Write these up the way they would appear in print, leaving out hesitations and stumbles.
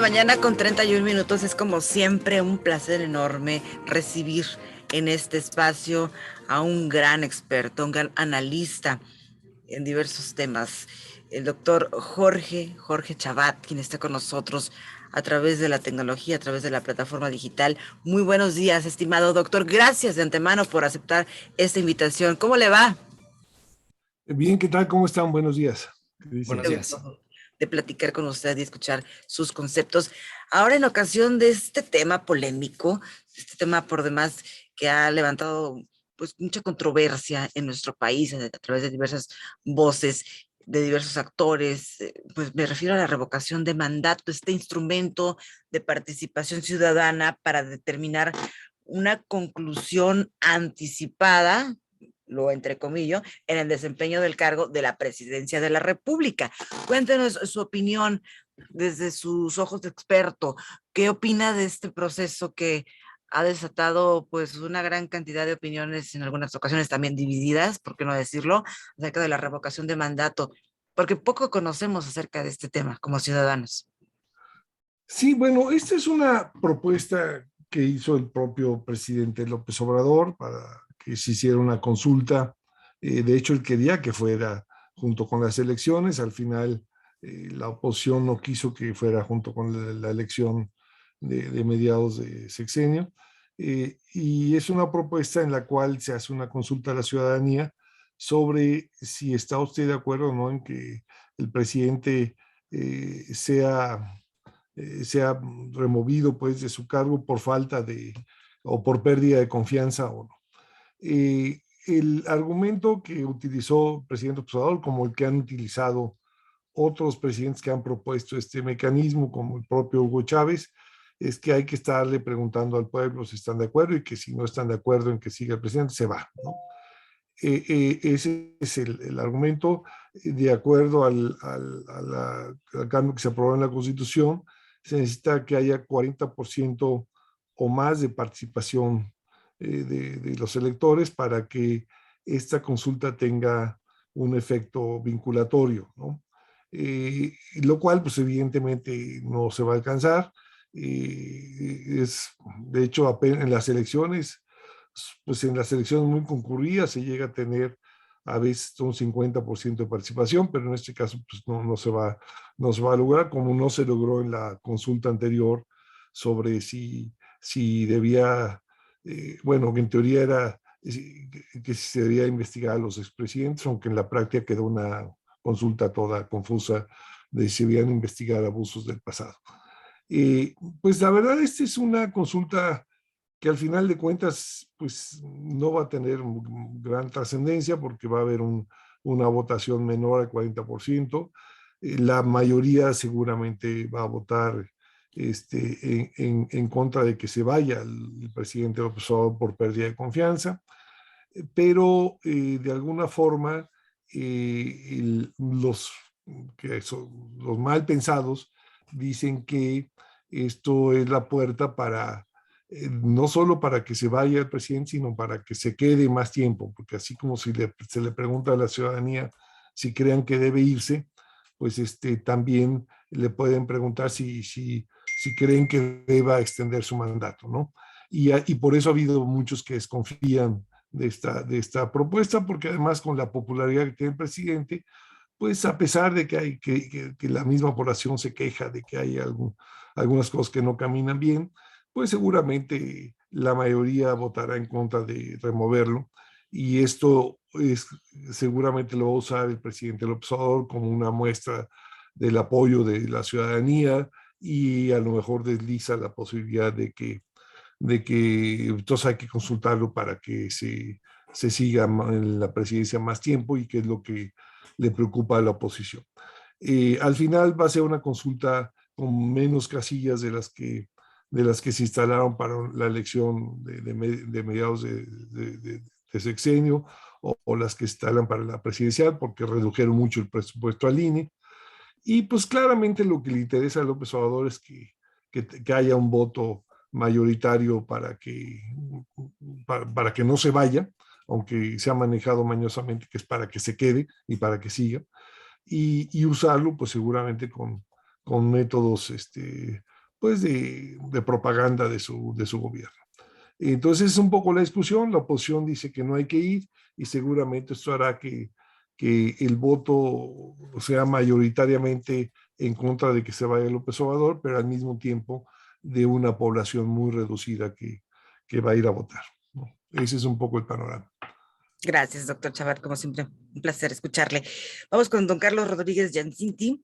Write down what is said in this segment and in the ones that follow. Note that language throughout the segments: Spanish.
mañana con 31 minutos. Es como siempre un placer enorme recibir en este espacio a un gran experto, un gran analista en diversos temas, el doctor Jorge Chabat, quien está con nosotros a través de la tecnología, a través de la plataforma digital. Muy buenos días, estimado doctor. Gracias de antemano por aceptar esta invitación. ¿Cómo le va? Bien, ¿qué tal? ¿Cómo están? Buenos días. Buenos días. De platicar con usted y escuchar sus conceptos. Ahora en ocasión de este tema polémico, este tema por demás que ha levantado pues mucha controversia en nuestro país a través de diversas voces, de diversos actores, pues me refiero a la revocación de mandato, este instrumento de participación ciudadana para determinar una conclusión anticipada, lo entrecomillo, en el desempeño del cargo de la presidencia de la República. Cuéntenos su opinión desde sus ojos de experto. ¿Qué opina de este proceso que ha desatado pues una gran cantidad de opiniones, en algunas ocasiones también divididas, por qué no decirlo, acerca de la revocación de mandato? Porque poco conocemos acerca de este tema como ciudadanos. Sí, bueno, esta es una propuesta que hizo el propio presidente López Obrador para que se hiciera una consulta. De hecho, él quería que fuera junto con las elecciones. Al final, la oposición no quiso que fuera junto con la elección de mediados de sexenio. Y es una propuesta en la cual se hace una consulta a la ciudadanía sobre si está usted de acuerdo o no en que el presidente sea removido pues de su cargo por falta de o por pérdida de confianza o no. El argumento que utilizó el presidente Obrador, como el que han utilizado otros presidentes que han propuesto este mecanismo, como el propio Hugo Chávez, es que hay que estarle preguntando al pueblo si están de acuerdo y que si no están de acuerdo en que siga el presidente, se va, ¿no? Ese es el argumento. De acuerdo al cambio que se aprobó en la Constitución, se necesita que haya 40% o más de participación de los electores para que esta consulta tenga un efecto vinculatorio, ¿no? Lo cual, pues evidentemente no se va a alcanzar. De hecho, apenas en las elecciones, pues en las elecciones muy concurridas se llega a tener a veces un 50% de participación, pero en este caso pues no se va a lograr, como no se logró en la consulta anterior sobre si debía, bueno, que en teoría era que se debía investigar a los expresidentes, aunque en la práctica quedó una consulta toda confusa de si debían investigar abusos del pasado. Pues la verdad, esta es una consulta que al final de cuentas pues no va a tener gran trascendencia porque va a haber una votación menor al 40%. La mayoría seguramente va a votar en contra de que se vaya el presidente López Obrador por pérdida de confianza, pero de alguna forma los mal pensados dicen que esto es la puerta para no solo para que se vaya el presidente, sino para que se quede más tiempo, porque así como se le pregunta a la ciudadanía si crean que debe irse, pues también le pueden preguntar si creen que deba extender su mandato, ¿no? Y por eso ha habido muchos que desconfían de esta propuesta, porque además con la popularidad que tiene el presidente, pues a pesar de que la misma población se queja de que hay algunas cosas que no caminan bien, pues seguramente la mayoría votará en contra de removerlo. Y esto seguramente lo va a usar el presidente López Obrador como una muestra del apoyo de la ciudadanía y a lo mejor desliza la posibilidad de que entonces hay que consultarlo para que se siga en la presidencia más tiempo y que es lo que le preocupa a la oposición. Al final va a ser una consulta con menos casillas de las que se instalaron para la elección de mediados de sexenio o las que se instalan para la presidencial, porque redujeron mucho el presupuesto al INE. Y pues claramente lo que le interesa a López Obrador es que haya un voto mayoritario para que no se vaya, aunque se ha manejado mañosamente que es para que se quede y para que siga, y usarlo pues seguramente con métodos pues de propaganda de su gobierno. Entonces es un poco la discusión, la oposición dice que no hay que ir y seguramente esto hará que el voto sea mayoritariamente en contra de que se vaya López Obrador, pero al mismo tiempo de una población muy reducida que va a ir a votar, ¿no? Ese es un poco el panorama. Gracias, doctor Chabat, como siempre, un placer escucharle. Vamos con don Carlos Rodríguez Yancinti,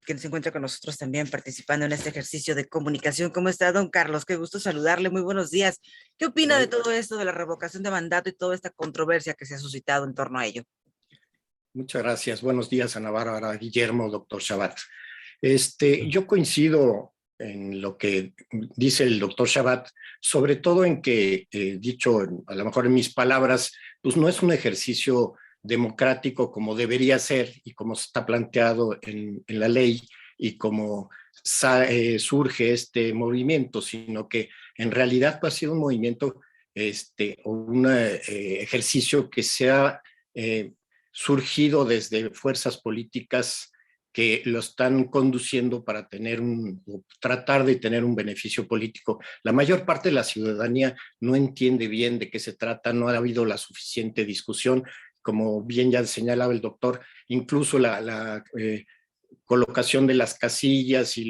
que se encuentra con nosotros también participando en este ejercicio de comunicación. ¿Cómo está, don Carlos? Qué gusto saludarle, muy buenos días. ¿Qué opina de todo esto, de la revocación de mandato y toda esta controversia que se ha suscitado en torno a ello? Muchas gracias. Buenos días, Ana Bárbara, Guillermo, doctor Chabat. Yo coincido en lo que dice el doctor Chabat, sobre todo en que, dicho a lo mejor en mis palabras, pues no es un ejercicio democrático como debería ser y como está planteado en la ley y como surge este movimiento, sino que en realidad pues, ha sido un movimiento o un ejercicio que se ha surgido desde fuerzas políticas que lo están conduciendo para tratar de tener un beneficio político. La mayor parte de la ciudadanía no entiende bien de qué se trata, no ha habido la suficiente discusión, como bien ya señalaba el doctor, incluso la colocación de las casillas y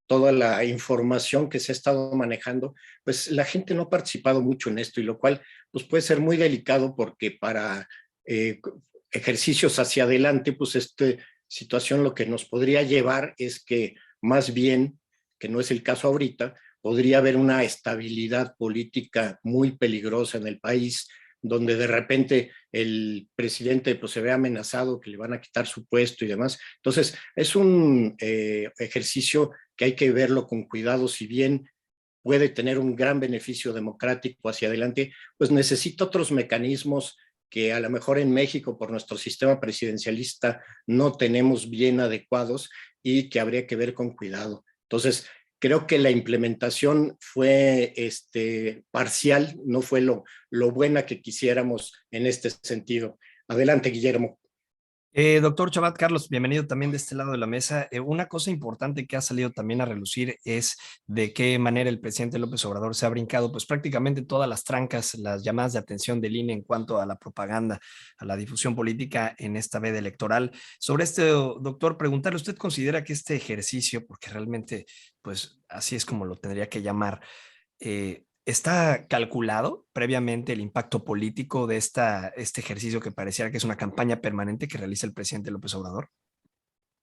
toda la información que se ha estado manejando, pues la gente no ha participado mucho en esto, y lo cual pues puede ser muy delicado porque para ejercicios hacia adelante, pues esta situación lo que nos podría llevar es que más bien, que no es el caso ahorita, podría haber una estabilidad política muy peligrosa en el país, donde de repente el presidente pues, se ve amenazado, que le van a quitar su puesto y demás. Entonces, es un ejercicio que hay que verlo con cuidado, si bien puede tener un gran beneficio democrático hacia adelante, pues necesita otros mecanismos que a lo mejor en México por nuestro sistema presidencialista no tenemos bien adecuados y que habría que ver con cuidado. Entonces, creo que la implementación fue parcial, no fue lo buena que quisiéramos en este sentido. Adelante, Guillermo. Doctor Chabat, Carlos, bienvenido también de este lado de la mesa. Una cosa importante que ha salido también a relucir es de qué manera el presidente López Obrador se ha brincado pues prácticamente todas las trancas, las llamadas de atención del INE en cuanto a la propaganda, a la difusión política en esta veda electoral. Sobre este, doctor, preguntarle, ¿usted considera que este ejercicio, porque realmente pues así es como lo tendría que llamar, ¿está calculado previamente el impacto político de este ejercicio que pareciera que es una campaña permanente que realiza el presidente López Obrador?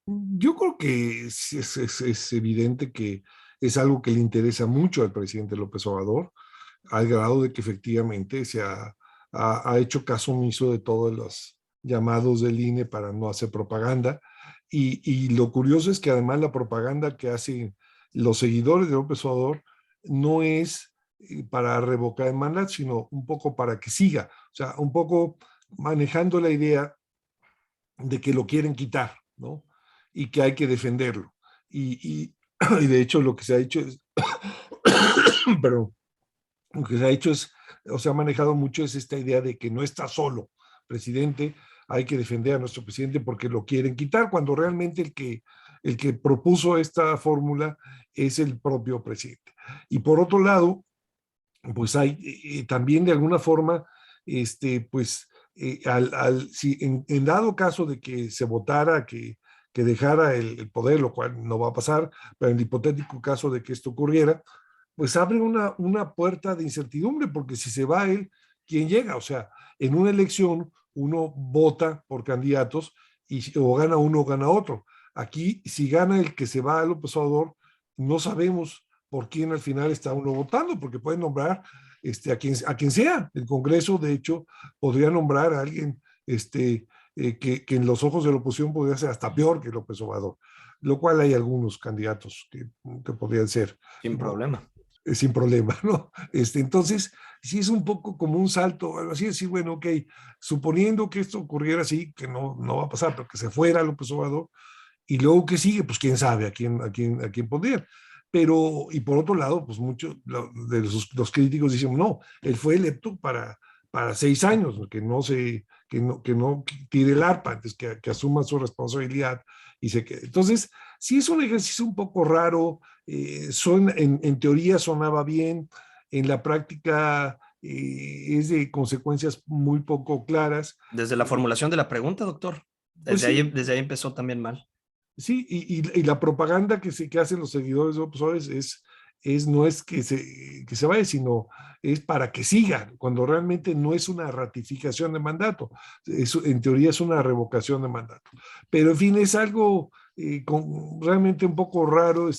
Yo creo que es evidente que es algo que le interesa mucho al presidente López Obrador, al grado de que efectivamente ha hecho caso omiso de todos los llamados del INE para no hacer propaganda. Y lo curioso es que además la propaganda que hacen los seguidores de López Obrador no es para revocar el mandato, sino un poco para que siga, o sea, un poco manejando la idea de que lo quieren quitar, ¿no? Y que hay que defenderlo. Y de hecho lo que se ha hecho es, perdón, lo que se ha hecho es, o se ha manejado mucho es esta idea de que no está solo, presidente, hay que defender a nuestro presidente porque lo quieren quitar, cuando realmente el que propuso esta fórmula es el propio presidente. Y por otro lado, pues hay también de alguna forma, pues, si en dado caso de que se votara, que dejara el poder, lo cual no va a pasar, pero en el hipotético caso de que esto ocurriera, pues abre una puerta de incertidumbre, porque si se va él, ¿quién llega? O sea, en una elección uno vota por candidatos y o gana uno o gana otro. Aquí, si gana el que se va a López Obrador, no sabemos por quién al final está uno votando, porque pueden nombrar a quien sea. El Congreso, de hecho, podría nombrar a alguien que en los ojos de la oposición podría ser hasta peor que López Obrador, lo cual hay algunos candidatos que podrían ser. Sin problema. Sin problema, ¿no? Entonces, sí es un poco como un salto, algo así, decir, bueno, ok, suponiendo que esto ocurriera así, que no va a pasar, pero que se fuera López Obrador, y luego que sigue, pues quién sabe a quién pondrían. Pero, y por otro lado, pues muchos de los críticos dicen, no, él fue electo para 6 años, que no tire el arpa, antes que asuma su responsabilidad y se quede. Entonces, sí es un ejercicio un poco raro, en teoría sonaba bien, en la práctica es de consecuencias muy poco claras. Desde la formulación de la pregunta, doctor. Pues Desde ahí empezó también mal. sí, y la propaganda que hacen los seguidores de López Obrador no es que se vaya, sino es para que siga, cuando realmente no es una ratificación de mandato. En teoría es una revocación de mandato. Pero en fin, es algo realmente un poco raro,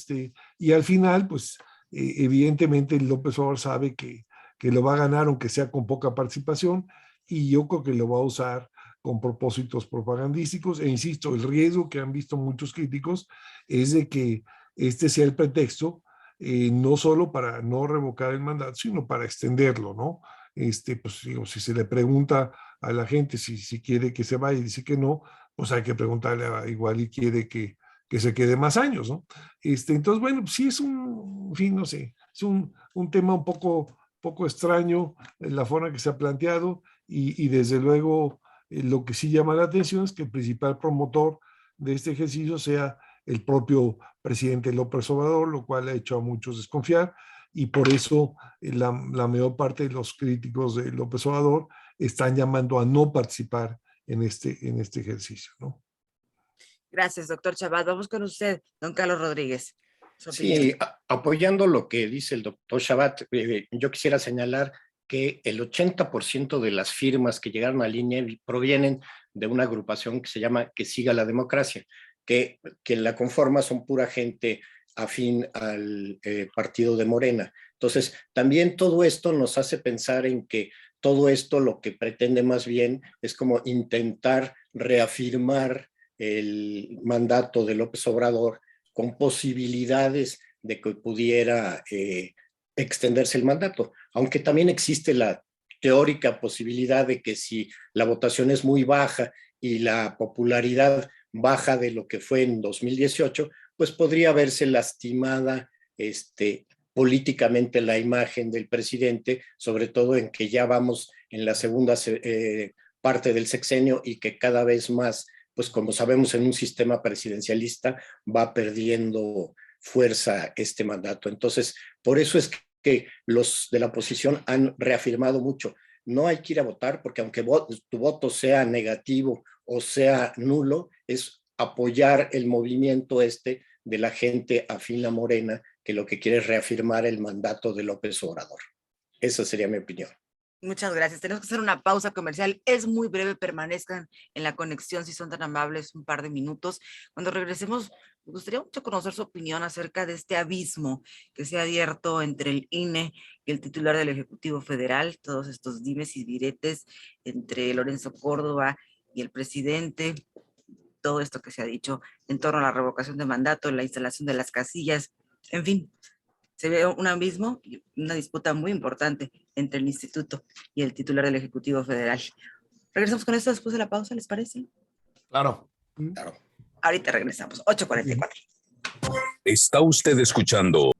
y al final, pues evidentemente López Obrador sabe que lo va a ganar, aunque sea con poca participación, y yo creo que lo va a usar con propósitos propagandísticos. E insisto, el riesgo que han visto muchos críticos es de que este sea el pretexto, no solo para no revocar el mandato, sino para extenderlo, ¿no? Pues digo, si se le pregunta a la gente si quiere que se vaya y dice que no, pues hay que preguntarle igual y quiere que se quede más años, ¿no? Entonces, bueno, pues sí es en fin, no sé, es un tema un poco extraño la forma que se ha planteado y desde luego lo que sí llama la atención es que el principal promotor de este ejercicio sea el propio presidente López Obrador, lo cual ha hecho a muchos desconfiar y por eso la mayor parte de los críticos de López Obrador están llamando a no participar en este ejercicio, ¿no? Gracias, doctor Chabad. Vamos con usted, don Carlos Rodríguez. Sí, apoyando lo que dice el doctor Chabat, yo quisiera señalar que el 80% de las firmas que llegaron al INE provienen de una agrupación que se llama Que Siga la Democracia, que la conforma son pura gente afín al partido de Morena. Entonces, también todo esto nos hace pensar en que todo esto lo que pretende más bien es como intentar reafirmar el mandato de López Obrador con posibilidades de que pudiera extenderse el mandato, aunque también existe la teórica posibilidad de que si la votación es muy baja y la popularidad baja de lo que fue en 2018, pues podría verse lastimada políticamente la imagen del presidente, sobre todo en que ya vamos en la segunda parte del sexenio y que cada vez más, pues como sabemos, en un sistema presidencialista va perdiendo fuerza este mandato. Entonces, por eso es que los de la oposición han reafirmado mucho. No hay que ir a votar porque aunque tu voto sea negativo o sea nulo, es apoyar el movimiento de la gente afín a Morena, que lo que quiere es reafirmar el mandato de López Obrador. Esa sería mi opinión. Muchas gracias. Tenemos que hacer una pausa comercial. Es muy breve, permanezcan en la conexión si son tan amables, un par de minutos. Cuando regresemos, me gustaría mucho conocer su opinión acerca de este abismo que se ha abierto entre el INE y el titular del Ejecutivo Federal, todos estos dimes y diretes entre Lorenzo Córdoba y el presidente, todo esto que se ha dicho en torno a la revocación de mandato, la instalación de las casillas, en fin. Se ve un abismo y una disputa muy importante entre el instituto y el titular del Ejecutivo Federal. Regresamos con esto después de la pausa, ¿les parece? Claro. Claro. Ahorita regresamos, 8:44. Está usted escuchando.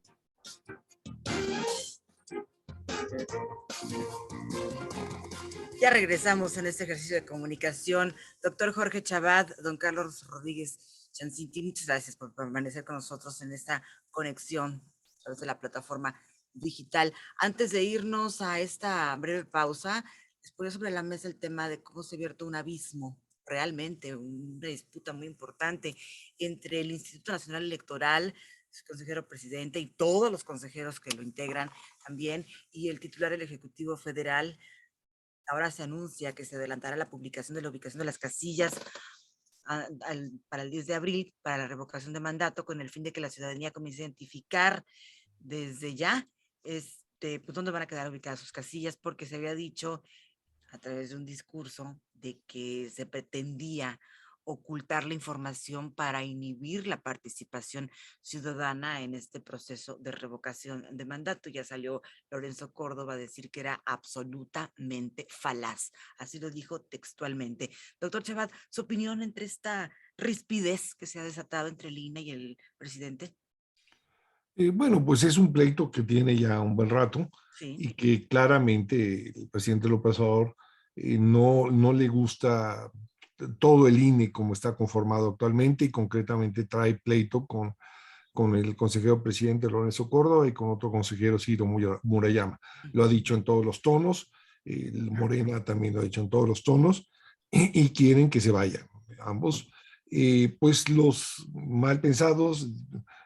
Ya regresamos en este ejercicio de comunicación. Doctor Jorge Chabad, don Carlos Rodríguez Chancinti, muchas gracias por permanecer con nosotros en esta conexión a través de la plataforma digital. Antes de irnos a esta breve pausa, les ponía sobre la mesa el tema de cómo se ha abierto un abismo, realmente una disputa muy importante entre el Instituto Nacional Electoral, su consejero presidente y todos los consejeros que lo integran también, y el titular del Ejecutivo Federal. Ahora se anuncia que se adelantará la publicación de la ubicación de las casillas para el 10 de abril, para la revocación de mandato, con el fin de que la ciudadanía comience a identificar desde ya pues, dónde van a quedar ubicadas sus casillas, porque se había dicho a través de un discurso de que se pretendía ocultar la información para inhibir la participación ciudadana en este proceso de revocación de mandato. Ya salió Lorenzo Córdoba a decir que era absolutamente falaz. Así lo dijo textualmente. Doctor Chabad, ¿su opinión entre esta rispidez que se ha desatado entre el INE y el presidente? Bueno, pues es un pleito que tiene ya un buen rato Sí. y que claramente el presidente López Obrador no le gusta todo el INE como está conformado actualmente, y concretamente trae pleito con el consejero presidente Lorenzo Córdoba y con otro consejero Ciro Murayama. Lo ha dicho en todos los tonos, Morena también lo ha dicho en todos los tonos, y quieren que se vayan ambos. Pues los mal pensados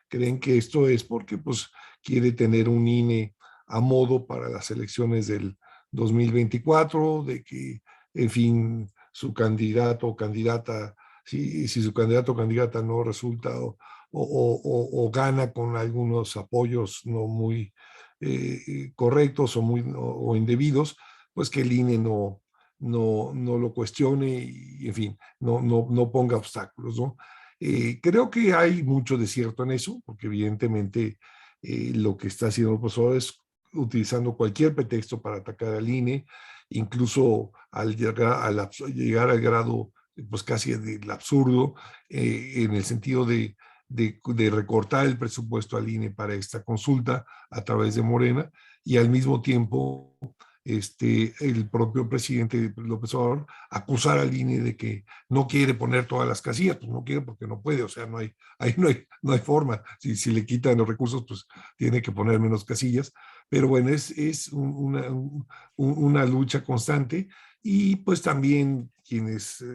creen que esto es porque pues quiere tener un INE a modo para las elecciones del 2024, de que, en fin, su candidato o candidata, si su candidato o candidata no resulta o gana con algunos apoyos no muy correctos o indebidos, pues que el INE no lo cuestione y, en fin, no ponga obstáculos, ¿no? Creo que hay mucho de cierto en eso, porque evidentemente lo que está haciendo el profesor es utilizando cualquier pretexto para atacar al INE, incluso al llegar al grado pues casi del absurdo, en el sentido de recortar el presupuesto al INE para esta consulta a través de Morena, y al mismo tiempo el propio presidente López Obrador acusar al INE de que no quiere poner todas las casillas. Pues no quiere porque no puede, o sea, ahí no hay forma. Si le quitan los recursos, pues tiene que poner menos casillas. Pero bueno, es una lucha constante, y pues también quienes,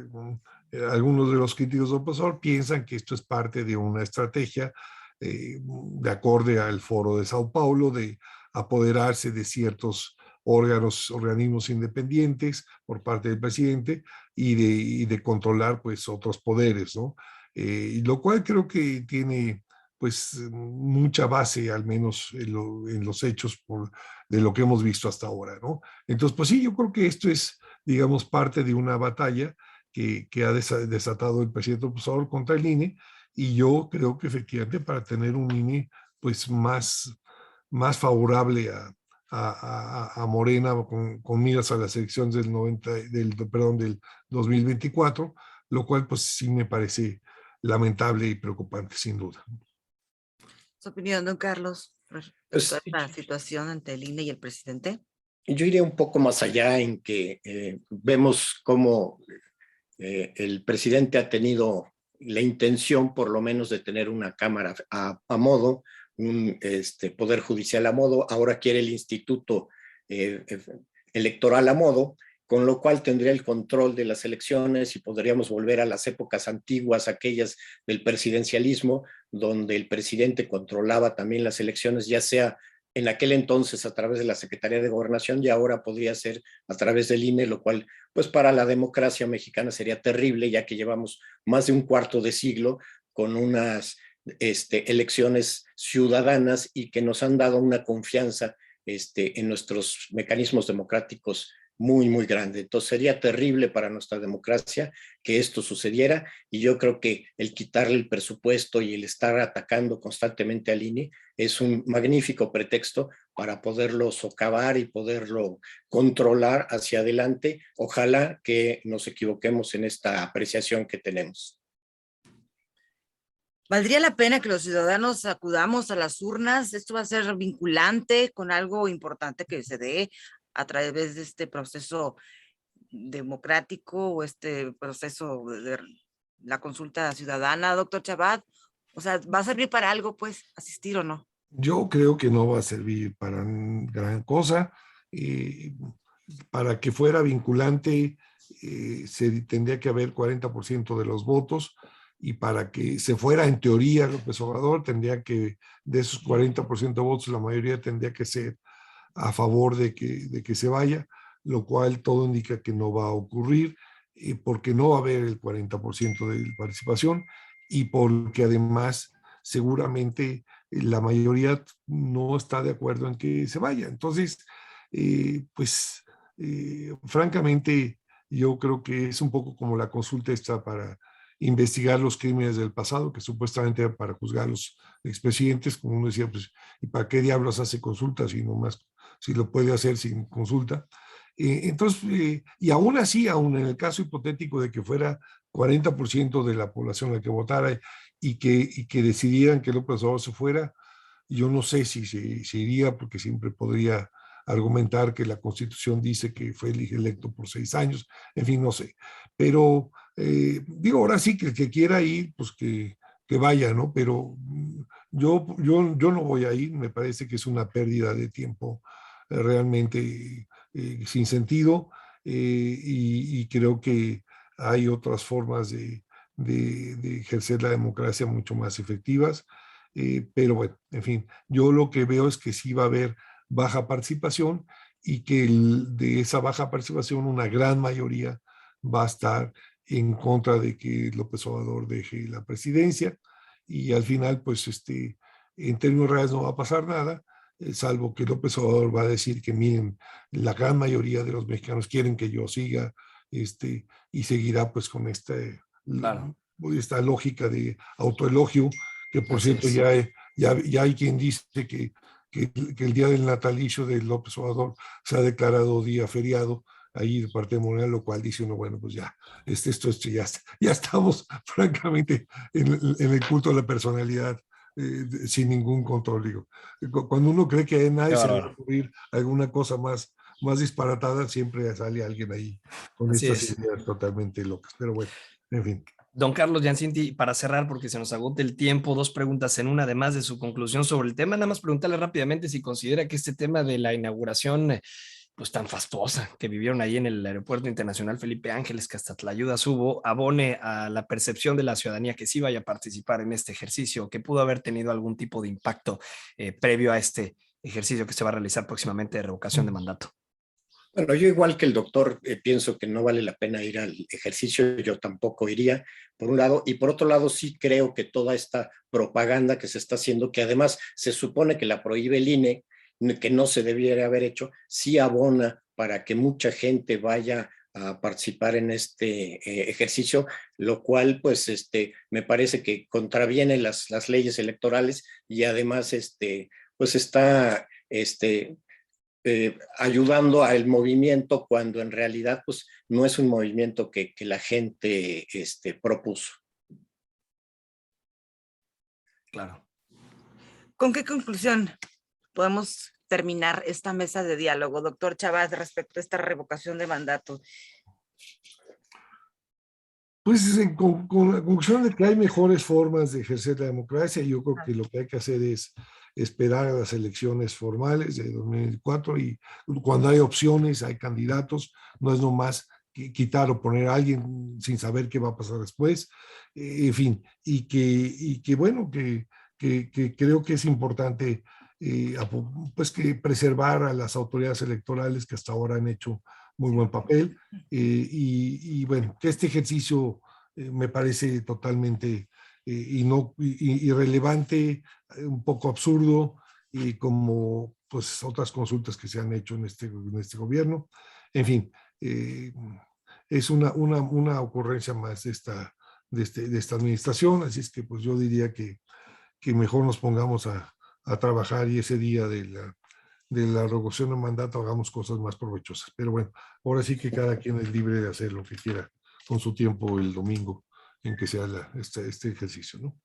algunos de los críticos del profesor piensan que esto es parte de una estrategia de acorde al Foro de Sao Paulo, de apoderarse de ciertos organismos independientes por parte del presidente, y de controlar pues otros poderes, ¿no? Lo cual creo que tiene pues mucha base, al menos en los hechos de lo que hemos visto hasta ahora, ¿no? Entonces, pues sí, yo creo que esto es, digamos, parte de una batalla que ha desatado el presidente López Obrador contra el INE, y yo creo que efectivamente para tener un INE pues más favorable a Morena con miras a las elecciones del 2024, lo cual pues sí me parece lamentable y preocupante, sin duda. Su opinión, don Carlos, Pues, respecto a esta situación ante el INE y el presidente. yo iría un poco más allá en que vemos cómo el presidente ha tenido la intención, por lo menos, de tener una Cámara a modo, un Poder Judicial a modo. Ahora quiere el Instituto Electoral a modo, con lo cual tendría el control de las elecciones y podríamos volver a las épocas antiguas, aquellas del presidencialismo, donde el presidente controlaba también las elecciones, ya sea en aquel entonces a través de la Secretaría de Gobernación, y ahora podría ser a través del INE, lo cual pues para la democracia mexicana sería terrible, ya que llevamos más de un cuarto de siglo con unas elecciones ciudadanas y que nos han dado una confianza en nuestros mecanismos democráticos muy, muy grande. Entonces sería terrible para nuestra democracia que esto sucediera, y yo creo que el quitarle el presupuesto y el estar atacando constantemente al INE es un magnífico pretexto para poderlo socavar y poderlo controlar hacia adelante. Ojalá que nos equivoquemos en esta apreciación que tenemos. ¿Valdría la pena que los ciudadanos acudamos a las urnas? ¿Esto va a ser vinculante con algo importante que se dé a través de este proceso democrático o este proceso de la consulta ciudadana, doctor Chabad? O sea, ¿va a servir para algo, pues, asistir o no? Yo creo que no va a servir para gran cosa. Para que fuera vinculante, se tendría que haber 40% de los votos, y para que se fuera en teoría López Obrador, tendría que, de esos 40% de votos, la mayoría tendría que ser a favor de que se vaya, lo cual todo indica que no va a ocurrir, porque no va a haber el 40% de participación, y porque además seguramente la mayoría no está de acuerdo en que se vaya. Entonces, pues francamente, yo creo que es un poco como la consulta esta para investigar los crímenes del pasado, que supuestamente era para juzgar a los expresidentes, como uno decía, pues, ¿y para qué diablos hace consultas si lo puede hacer sin consulta? Entonces, y aún así, aún en el caso hipotético de que fuera 40% de la población la que votara, y que decidieran que López Obrador se fuera, yo no sé si se iría, porque siempre podría argumentar que la Constitución dice que fue electo por 6 años, en fin, no sé. Pero Digo, ahora sí que el que quiera ir, pues que vaya, ¿no? Pero yo no voy a ir, me parece que es una pérdida de tiempo realmente sin sentido, y creo que hay otras formas de ejercer la democracia mucho más efectivas, pero bueno, en fin, yo lo que veo es que sí va a haber baja participación y que de esa baja participación una gran mayoría va a estar en contra de que López Obrador deje la presidencia, y al final, pues, en términos reales no va a pasar nada, salvo que López Obrador va a decir que miren, la gran mayoría de los mexicanos quieren que yo siga, y seguirá pues con Claro. esta lógica de autoelogio, que por Así cierto es. ya hay quien dice que el día del natalicio de López Obrador se ha declarado día feriado ahí de parte de Morena, lo cual dice uno, bueno, pues ya, ya estamos francamente en el culto de la personalidad, sin ningún control. Digo. Cuando uno cree que a Qué nadie se le va a bárbaro. ocurrir alguna cosa más disparatada, siempre sale alguien ahí con Así estas es. ideas totalmente locas. Pero bueno, en fin. Don Carlos Giancinti, para cerrar, porque se nos agota el tiempo, dos preguntas en una, además de su conclusión sobre el tema. Nada más preguntarle rápidamente si considera que este tema de la inauguración, pues tan fastuosa que vivieron ahí en el Aeropuerto Internacional Felipe Ángeles, que hasta Tlayudas hubo, abone a la percepción de la ciudadanía que sí vaya a participar en este ejercicio, que pudo haber tenido algún tipo de impacto previo a este ejercicio que se va a realizar próximamente de revocación de mandato. Bueno, yo igual que el doctor pienso que no vale la pena ir al ejercicio, yo tampoco iría, por un lado, y por otro lado sí creo que toda esta propaganda que se está haciendo, que además se supone que la prohíbe el INE, que no se debiera haber hecho, sí abona para que mucha gente vaya a participar en este ejercicio, lo cual pues me parece que contraviene las leyes electorales y además pues está ayudando al movimiento cuando en realidad pues no es un movimiento que la gente propuso. Claro. ¿Con qué conclusión podemos terminar esta mesa de diálogo, doctor Chabat, respecto a esta revocación de mandato? Pues con la conclusión de que hay mejores formas de ejercer la democracia, yo creo que lo que hay que hacer es esperar a las elecciones formales de 2024, y cuando hay opciones, hay candidatos, no es nomás quitar o poner a alguien sin saber qué va a pasar después, en fin, y que bueno, que creo que es importante pues que preservar a las autoridades electorales que hasta ahora han hecho muy buen papel, y bueno, que este ejercicio me parece totalmente irrelevante, un poco absurdo, y como pues otras consultas que se han hecho en este gobierno. En fin, es una ocurrencia más de esta administración, así es que pues yo diría que mejor nos pongamos a trabajar, y ese día de la revocación de mandato hagamos cosas más provechosas. Pero bueno, ahora sí que cada quien es libre de hacer lo que quiera con su tiempo el domingo en que sea este ejercicio, ¿no?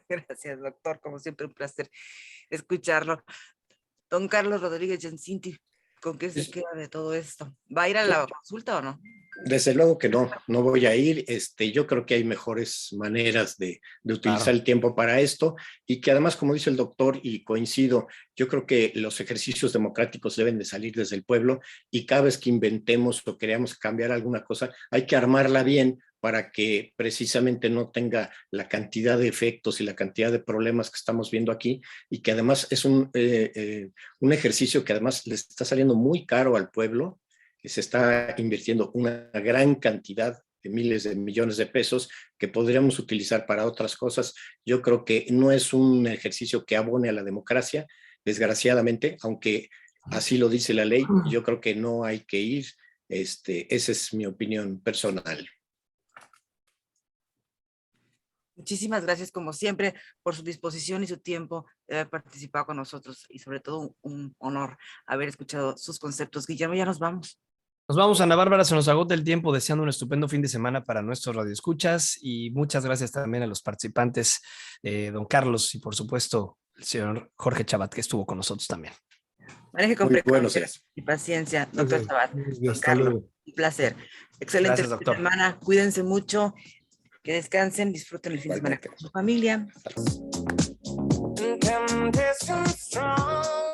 Gracias, doctor. Como siempre, un placer escucharlo. Don Carlos Rodríguez Giancinti, ¿con qué se queda de todo esto? ¿Va a ir a la consulta o no? Desde luego que no voy a ir. Yo creo que hay mejores maneras de utilizar el tiempo para esto, y que además, como dice el doctor, y coincido, yo creo que los ejercicios democráticos deben de salir desde el pueblo, y cada vez que inventemos o queramos cambiar alguna cosa, hay que armarla bien para que precisamente no tenga la cantidad de efectos y la cantidad de problemas que estamos viendo aquí, y que además es un ejercicio que además le está saliendo muy caro al pueblo, que se está invirtiendo una gran cantidad de miles de millones de pesos que podríamos utilizar para otras cosas. Yo creo que no es un ejercicio que abone a la democracia, desgraciadamente, aunque así lo dice la ley, yo creo que no hay que ir. Esa es mi opinión personal. Muchísimas gracias, como siempre, por su disposición y su tiempo de haber participado con nosotros, y sobre todo un honor haber escuchado sus conceptos. Guillermo, ya nos vamos. Nos vamos, Ana Bárbara, se nos agota el tiempo, deseando un estupendo fin de semana para nuestros radioescuchas, y muchas gracias también a los participantes, don Carlos, y por supuesto el señor Jorge Chabat, que estuvo con nosotros también. Maneje con Muy precaución buenos días. y paciencia, doctor Sabat. Y hasta Carlos, luego. un placer. Excelente Gracias, fin de doctor. semana. Cuídense mucho, que descansen, disfruten el fin de semana con su familia. Temptation strong.